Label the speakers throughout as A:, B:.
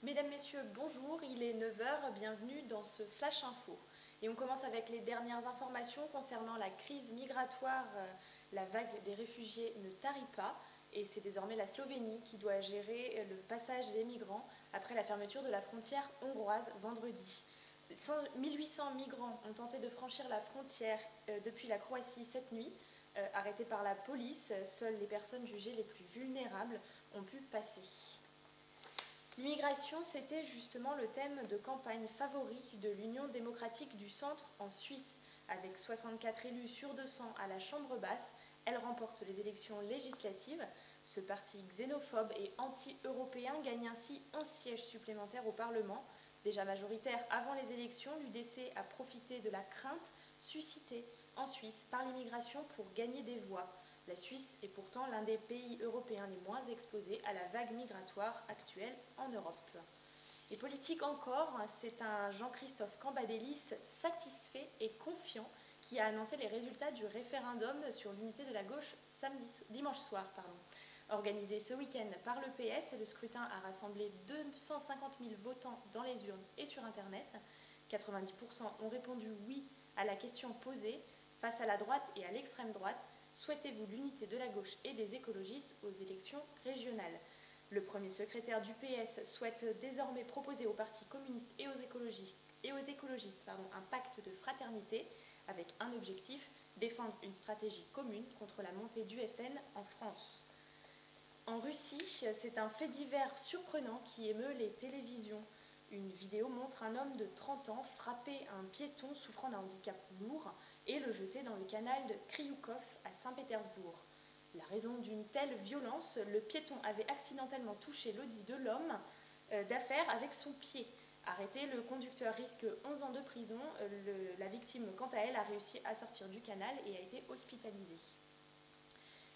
A: Mesdames, Messieurs, bonjour, il est 9 heures. Bienvenue dans ce Flash Info. Et on commence avec les dernières informations concernant la crise migratoire. La vague des réfugiés ne tarit pas et c'est désormais la Slovénie qui doit gérer le passage des migrants après la fermeture de la frontière hongroise vendredi. 1800 migrants ont tenté de franchir la frontière depuis la Croatie cette nuit. Arrêtés par la police, seules les personnes jugées les plus vulnérables ont pu passer. L'immigration, c'était justement le thème de campagne favori de l'Union démocratique du Centre en Suisse. Avec 64 élus sur 200 à la Chambre basse, elle remporte les élections législatives. Ce parti xénophobe et anti-européen gagne ainsi 11 sièges supplémentaires au Parlement. Déjà majoritaire avant les élections, l'UDC a profité de la crainte suscitée en Suisse par l'immigration pour gagner des voix. La Suisse est pourtant l'un des pays européens les moins exposés à la vague migratoire actuelle en Europe. Et politique encore, c'est un Jean-Christophe Cambadélis satisfait et confiant qui a annoncé les résultats du référendum sur l'unité de la gauche dimanche soir. Organisé ce week-end par le PS, le scrutin a rassemblé 250 000 votants dans les urnes et sur Internet. 90% ont répondu oui à la question posée. Face à la droite et à l'extrême droite, souhaitez-vous l'unité de la gauche et des écologistes aux élections régionales? Le premier secrétaire du PS souhaite désormais proposer au Parti communiste et aux écologistes un pacte de fraternité avec un objectif, défendre une stratégie commune contre la montée du FN en France. En Russie, c'est un fait divers surprenant qui émeut les télévisions. Une vidéo montre un homme de 30 ans frapper un piéton souffrant d'un handicap lourd et le jeter dans le canal de Kryukov à Saint-Pétersbourg. La raison d'une telle violence, le piéton avait accidentellement touché l'audi de l'homme d'affaires avec son pied. Arrêté, le conducteur risque 11 ans de prison. La victime, quant à elle, a réussi à sortir du canal et a été hospitalisée.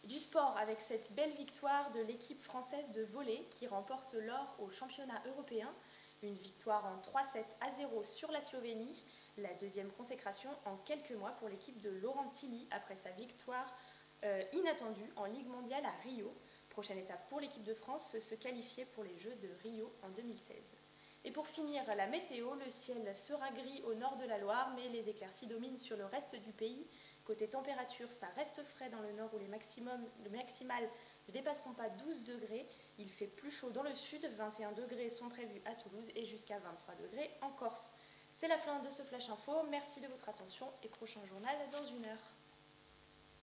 A: Du sport avec cette belle victoire de l'équipe française de volley qui remporte l'or au championnat européen. Une victoire en 3-7-0 sur la Slovénie, la deuxième consécration en quelques mois pour l'équipe de Laurent Tilly après sa victoire inattendue en Ligue mondiale à Rio. Prochaine étape pour l'équipe de France, se qualifier pour les Jeux de Rio en 2016. Et pour finir, la météo, le ciel sera gris au nord de la Loire, mais les éclaircies dominent sur le reste du pays. Côté température, ça reste frais dans le nord où le maximal ne dépasseront pas 12 degrés. Il fait plus chaud dans le sud, 21 degrés sont prévus à Toulouse et jusqu'à 23 degrés en Corse. C'est la fin de ce Flash Info, merci de votre attention et prochain journal dans 1 heure.